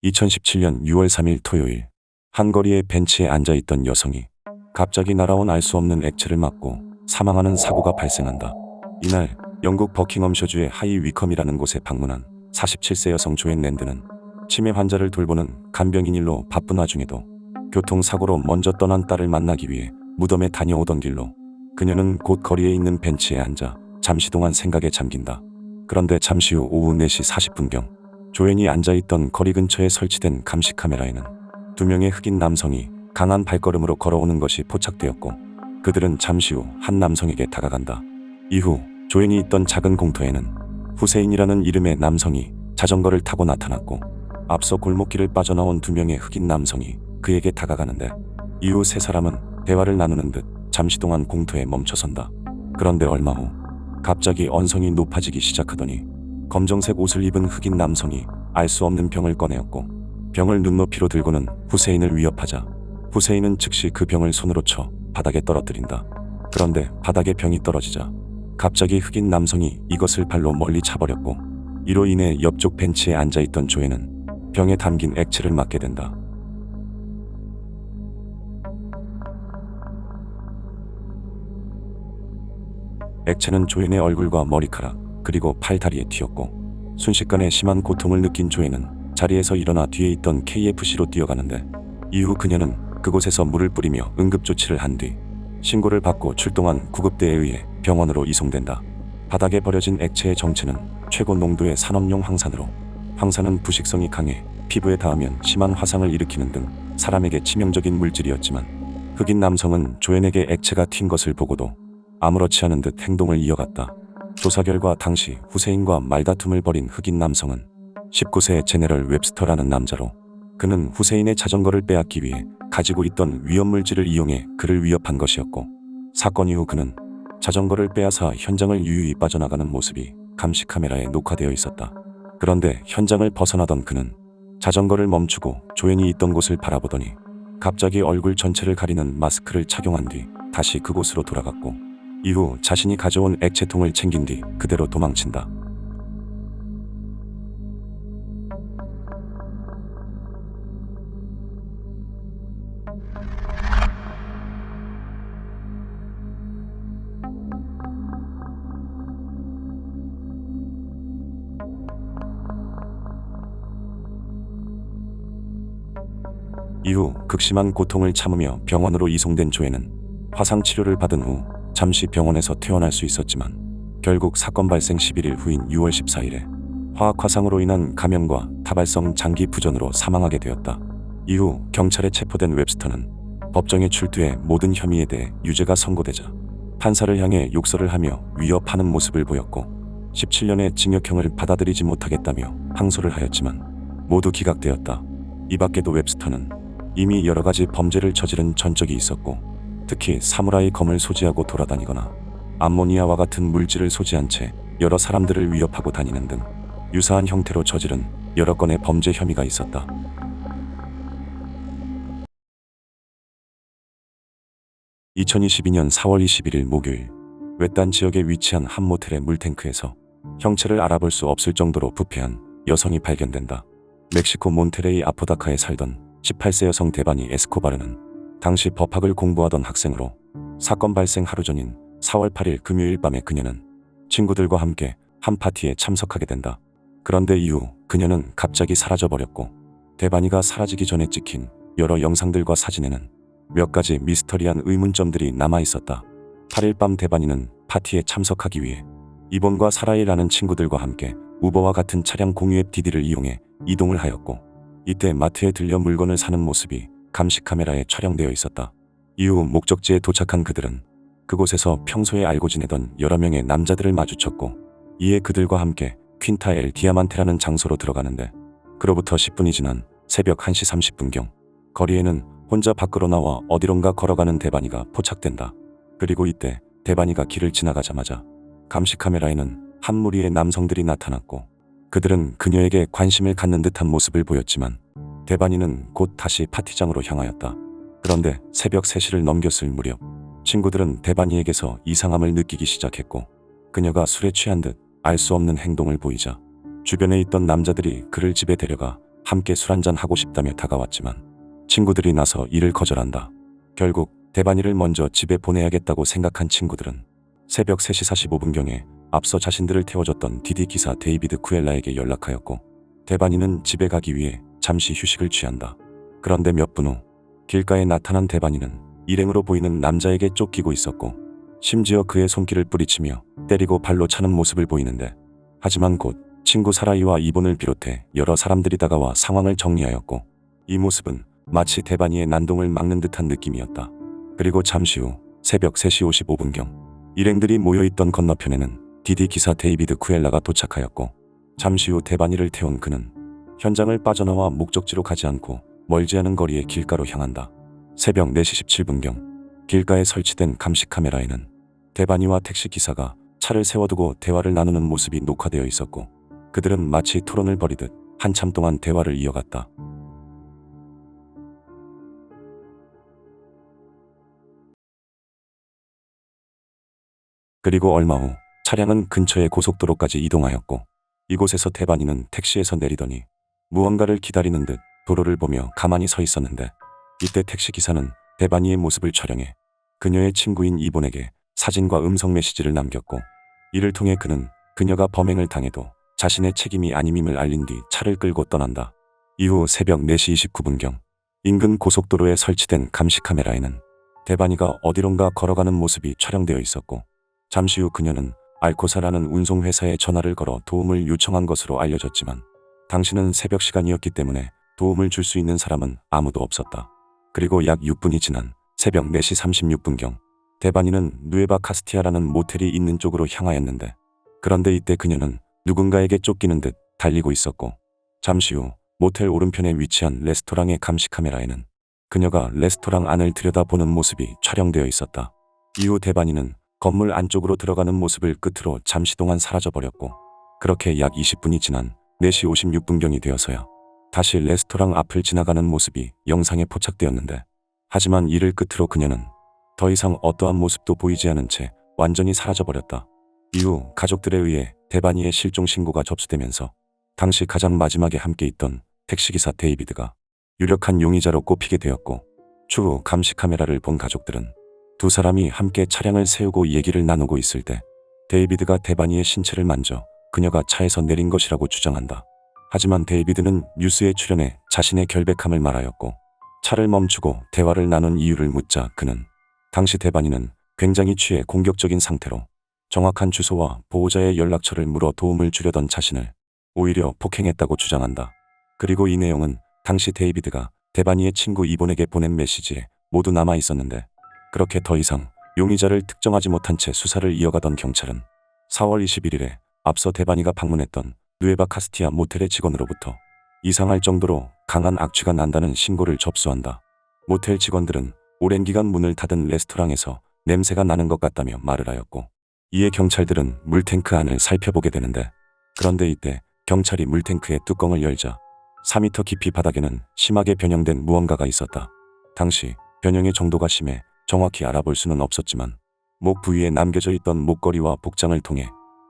2017년 6월 3일 토요일, 한 거리의 벤치에 앉아있던 여성이 갑자기 날아온 알 수 없는 액체를 맞고 사망하는 사고가 발생한다. 이날 영국 버킹엄셔주의 하이 위컴이라는 곳에 방문한 47세 여성 조앤 랜드는 치매 환자를 돌보는 간병인 일로 바쁜 와중에도 교통사고로 먼저 떠난 딸을 만나기 위해 무덤에 다녀오던 길로 그녀는 곧 거리에 있는 벤치에 앉아 잠시 동안 생각에 잠긴다. 그런데 잠시 후 오후 4시 40분경 조앤이 앉아있던 거리 근처에 설치된 감시 카메라에는 두 명의 흑인 남성이 강한 발걸음으로 걸어오는 것이 포착되었고, 그들은 잠시 후 한 남성에게 다가간다. 이후 조앤이 있던 작은 공터에는 후세인이라는 이름의 남성이 자전거를 타고 나타났고, 앞서 골목길을 빠져나온 두 명의 흑인 남성이 그에게 다가가는데, 이후 세 사람은 대화를 나누는 듯 잠시 동안 공터에 멈춰선다. 그런데 얼마 후 갑자기 언성이 높아지기 시작하더니 검정색 옷을 입은 흑인 남성이 알 수 없는 병을 꺼내었고, 병을 눈높이로 들고는 후세인을 위협하자 후세인은 즉시 그 병을 손으로 쳐 바닥에 떨어뜨린다. 그런데 바닥에 병이 떨어지자 갑자기 흑인 남성이 이것을 발로 멀리 차버렸고, 이로 인해 옆쪽 벤치에 앉아있던 조앤은 병에 담긴 액체를 맞게 된다. 액체는 조앤의 얼굴과 머리카락 그리고 팔다리에 튀었고, 순식간에 심한 고통을 느낀 조앤은 자리에서 일어나 뒤에 있던 KFC로 뛰어가는데, 이후 그녀는 그곳에서 물을 뿌리며 응급조치를 한 뒤 신고를 받고 출동한 구급대에 의해 병원으로 이송된다. 바닥에 버려진 액체의 정체는 최고 농도의 산업용 황산으로, 황산은 부식성이 강해 피부에 닿으면 심한 화상을 일으키는 등 사람에게 치명적인 물질이었지만, 흑인 남성은 조앤에게 액체가 튄 것을 보고도 아무렇지 않은 듯 행동을 이어갔다. 조사 결과 당시 후세인과 말다툼을 벌인 흑인 남성은 19세의 제네럴 웹스터라는 남자로, 그는 후세인의 자전거를 빼앗기 위해 가지고 있던 위험물질을 이용해 그를 위협한 것이었고, 사건 이후 그는 자전거를 빼앗아 현장을 유유히 빠져나가는 모습이 감시 카메라에 녹화되어 있었다. 그런데 현장을 벗어나던 그는 자전거를 멈추고 조앤이 있던 곳을 바라보더니 갑자기 얼굴 전체를 가리는 마스크를 착용한 뒤 다시 그곳으로 돌아갔고, 이후 자신이 가져온 액체통을 챙긴 뒤 그대로 도망친다. 이후 극심한 고통을 참으며 병원으로 이송된 조앤은 화상 치료를 받은 후 잠시 병원에서 퇴원할 수 있었지만, 결국 사건 발생 11일 후인 6월 14일에 화학 화상으로 인한 감염과 다발성 장기 부전으로 사망하게 되었다. 이후 경찰에 체포된 웹스터는 법정에 출두해 모든 혐의에 대해 유죄가 선고되자 판사를 향해 욕설을 하며 위협하는 모습을 보였고, 17년의 징역형을 받아들이지 못하겠다며 항소를 하였지만 모두 기각되었다. 이 밖에도 웹스터는 이미 여러 가지 범죄를 저지른 전적이 있었고, 특히 사무라이 검을 소지하고 돌아다니거나 암모니아와 같은 물질을 소지한 채 여러 사람들을 위협하고 다니는 등 유사한 형태로 저지른 여러 건의 범죄 혐의가 있었다. (2022년 4월 21일) 목요일, 외딴 지역에 위치한 한 모텔의 물탱크에서 형체를 알아볼 수 없을 정도로 부패한 여성이 발견된다. 멕시코 몬테레이 아포다카에 살던 18세 여성 데바니 에스코바르는 당시 법학을 공부하던 학생으로, 사건 발생 하루 전인 4월 8일 금요일 밤에 그녀는 친구들과 함께 한 파티에 참석하게 된다. 그런데 이후 그녀는 갑자기 사라져버렸고, 데바니가 사라지기 전에 찍힌 여러 영상들과 사진에는 몇 가지 미스터리한 의문점들이 남아있었다. 8일 밤 데바니는 파티에 참석하기 위해 이본과 사라이라는 친구들과 함께 우버와 같은 차량 공유 앱 디디를 이용해 이동을 하였고, 이때 마트에 들려 물건을 사는 모습이 감시 카메라에 촬영되어 있었다. 이후 목적지에 도착한 그들은 그곳에서 평소에 알고 지내던 여러 명의 남자들을 마주쳤고, 이에 그들과 함께 퀸타 엘 디아만테라는 장소로 들어가는데, 그로부터 10분이 지난 새벽 1시 30분경 거리에는 혼자 밖으로 나와 어디론가 걸어가는 데바니가 포착된다. 그리고 이때 데바니가 길을 지나가자마자 감시 카메라에는 한 무리의 남성들이 나타났고, 그들은 그녀에게 관심을 갖는 듯한 모습을 보였지만 데바니는 곧 다시 파티장으로 향하였다. 그런데 새벽 3시를 넘겼을 무렵 친구들은 데바니에게서 이상함을 느끼기 시작했고, 그녀가 술에 취한 듯 알 수 없는 행동을 보이자 주변에 있던 남자들이 그를 집에 데려가 함께 술 한잔 하고 싶다며 다가왔지만 친구들이 나서 이를 거절한다. 결국 대반이를 먼저 집에 보내야겠다고 생각한 친구들은 새벽 3시 45분경에 앞서 자신들을 태워줬던 디디 기사 데이비드 쿠엘라에게 연락하였고 대반이는 집에 가기 위해 잠시 휴식을 취한다. 그런데 몇 분 후 길가에 나타난 대반이는 일행으로 보이는 남자에게 쫓기고 있었고 심지어 그의 손길을 뿌리치며 때리고 발로 차는 모습을 보이는데, 하지만 곧 친구 사라이와 이본을 비롯해 여러 사람들이 다가와 상황을 정리하였고 이 모습은 마치 대반이의 난동을 막는 듯한 느낌이었다. 그리고 잠시 후 새벽 3시 55분경 일행들이 모여있던 건너편에는 디디 기사 데이비드 쿠엘라가 도착하였고 잠시 후 대반이를 태운 그는 현장을 빠져나와 목적지로 가지 않고 멀지 않은 거리의 길가로 향한다. 새벽 4시 17분경 길가에 설치된 감시 카메라에는 대반이와 택시기사가 차를 세워두고 대화를 나누는 모습이 녹화되어 있었고 그들은 마치 토론을 벌이듯 한참 동안 대화를 이어갔다. 그리고 얼마 후 차량은 근처의 고속도로까지 이동하였고 이곳에서 대반이는 택시에서 내리더니 무언가를 기다리는 듯 도로를 보며 가만히 서 있었는데, 이때 택시기사는 대반이의 모습을 촬영해 그녀의 친구인 이본에게 사진과 음성 메시지를 남겼고 이를 통해 그는 그녀가 범행을 당해도 자신의 책임이 아님임을 알린 뒤 차를 끌고 떠난다. 이후 새벽 4시 29분경 인근 고속도로에 설치된 감시 카메라에는 대반이가 어디론가 걸어가는 모습이 촬영되어 있었고 잠시 후 그녀는 알코사라는 운송회사에 전화를 걸어 도움을 요청한 것으로 알려졌지만 당시는 새벽 시간이었기 때문에 도움을 줄 수 있는 사람은 아무도 없었다. 그리고 약 6분이 지난 새벽 4시 36분경 대반이는 누에바 카스티아라는 모텔이 있는 쪽으로 향하였는데, 그런데 이때 그녀는 누군가에게 쫓기는 듯 달리고 있었고 잠시 후 모텔 오른편에 위치한 레스토랑의 감시 카메라에는 그녀가 레스토랑 안을 들여다보는 모습이 촬영되어 있었다. 이후 대반이는 건물 안쪽으로 들어가는 모습을 끝으로 잠시 동안 사라져버렸고 그렇게 약 20분이 지난 4시 56분경이 되어서야 다시 레스토랑 앞을 지나가는 모습이 영상에 포착되었는데, 하지만 이를 끝으로 그녀는 더 이상 어떠한 모습도 보이지 않은 채 완전히 사라져버렸다. 이후 가족들에 의해 대반이의 실종 신고가 접수되면서 당시 가장 마지막에 함께 있던 택시기사 데이비드가 유력한 용의자로 꼽히게 되었고 추후 감시 카메라를 본 가족들은 두 사람이 함께 차량을 세우고 얘기를 나누고 있을 때 데이비드가 대반이의 신체를 만져 그녀가 차에서 내린 것이라고 주장한다. 하지만 데이비드는 뉴스에 출연해 자신의 결백함을 말하였고 차를 멈추고 대화를 나눈 이유를 묻자 그는 당시 대반이는 굉장히 취해 공격적인 상태로 정확한 주소와 보호자의 연락처를 물어 도움을 주려던 자신을 오히려 폭행했다고 주장한다. 그리고 이 내용은 당시 데이비드가 대반이의 친구 이본에게 보낸 메시지에 모두 남아 있었는데, 그렇게 더 이상 용의자를 특정하지 못한 채 수사를 이어가던 경찰은 4월 21일에 앞서 대반이가 방문했던 누에바 카스티아 모텔의 직원으로부터 이상할 정도로 강한 악취가 난다는 신고를 접수한다. 모텔 직원들은 오랜 기간 문을 닫은 레스토랑에서 냄새가 나는 것 같다며 말을 하였고 이에 경찰들은 물탱크 안을 살펴보게 되는데, 그런데 이때 경찰이 물탱크의 뚜껑을 열자 4m 깊이 바닥에는 심하게 변형된 무언가가 있었다. 당시 변형의 정도가 심해 정확히 알아볼 수는 없었지만 목 부위에 남겨져 있던 목걸이와 복장을 통해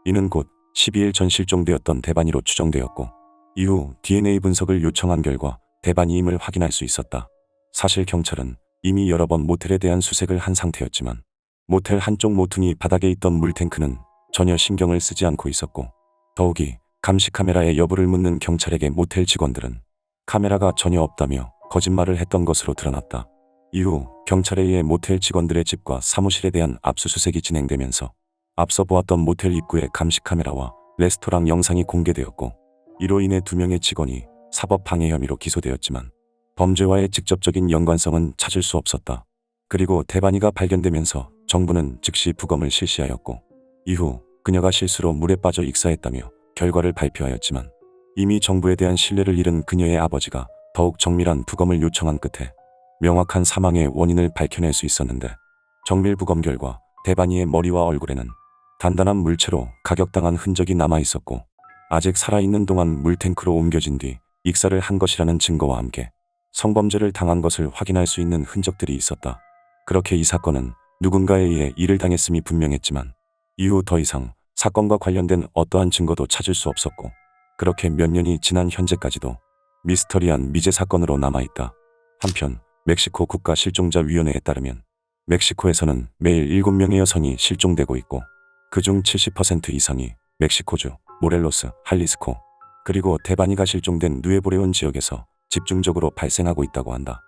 이는 곧 12일 전 실종되었던 대반이로 추정되었고 이후 DNA 분석을 요청한 결과 대반이임을 확인할 수 있었다. 사실 경찰은 이미 여러 번 모텔에 대한 수색을 한 상태였지만 모텔 한쪽 모퉁이 바닥에 있던 물탱크는 전혀 신경을 쓰지 않고 있었고, 더욱이 감시 카메라의 여부를 묻는 경찰에게 모텔 직원들은 카메라가 전혀 없다며 거짓말을 했던 것으로 드러났다. 이후 경찰에 의해 모텔 직원들의 집과 사무실에 대한 압수수색이 진행되면서 앞서 보았던 모텔 입구의 감시 카메라와 레스토랑 영상이 공개되었고 이로 인해 2명의 직원이 사법방해 혐의로 기소되었지만 범죄와의 직접적인 연관성은 찾을 수 없었다. 그리고 대반이가 발견되면서 정부는 즉시 부검을 실시하였고 이후 그녀가 실수로 물에 빠져 익사했다며 결과를 발표하였지만 이미 정부에 대한 신뢰를 잃은 그녀의 아버지가 더욱 정밀한 부검을 요청한 끝에 명확한 사망의 원인을 밝혀낼 수 있었는데, 정밀 부검 결과 대반이의 머리와 얼굴에는 단단한 물체로 가격당한 흔적이 남아 있었고 아직 살아있는 동안 물탱크로 옮겨진 뒤 익사를 한 것이라는 증거와 함께 성범죄를 당한 것을 확인할 수 있는 흔적들이 있었다. 그렇게 이 사건은 누군가에 의해 일을 당했음이 분명했지만 이후 더 이상 사건과 관련된 어떠한 증거도 찾을 수 없었고 그렇게 몇 년이 지난 현재까지도 미스터리한 미제 사건으로 남아있다. 한편 멕시코 국가실종자위원회에 따르면 멕시코에서는 매일 7명의 여성이 실종되고 있고 그중 70% 이상이 멕시코주 모렐로스, 할리스코, 그리고 데바니가 실종된 누에보레온 지역에서 집중적으로 발생하고 있다고 한다.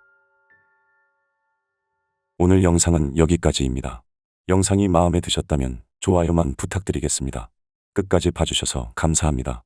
오늘 영상은 여기까지입니다. 영상이 마음에 드셨다면 좋아요만 부탁드리겠습니다. 끝까지 봐주셔서 감사합니다.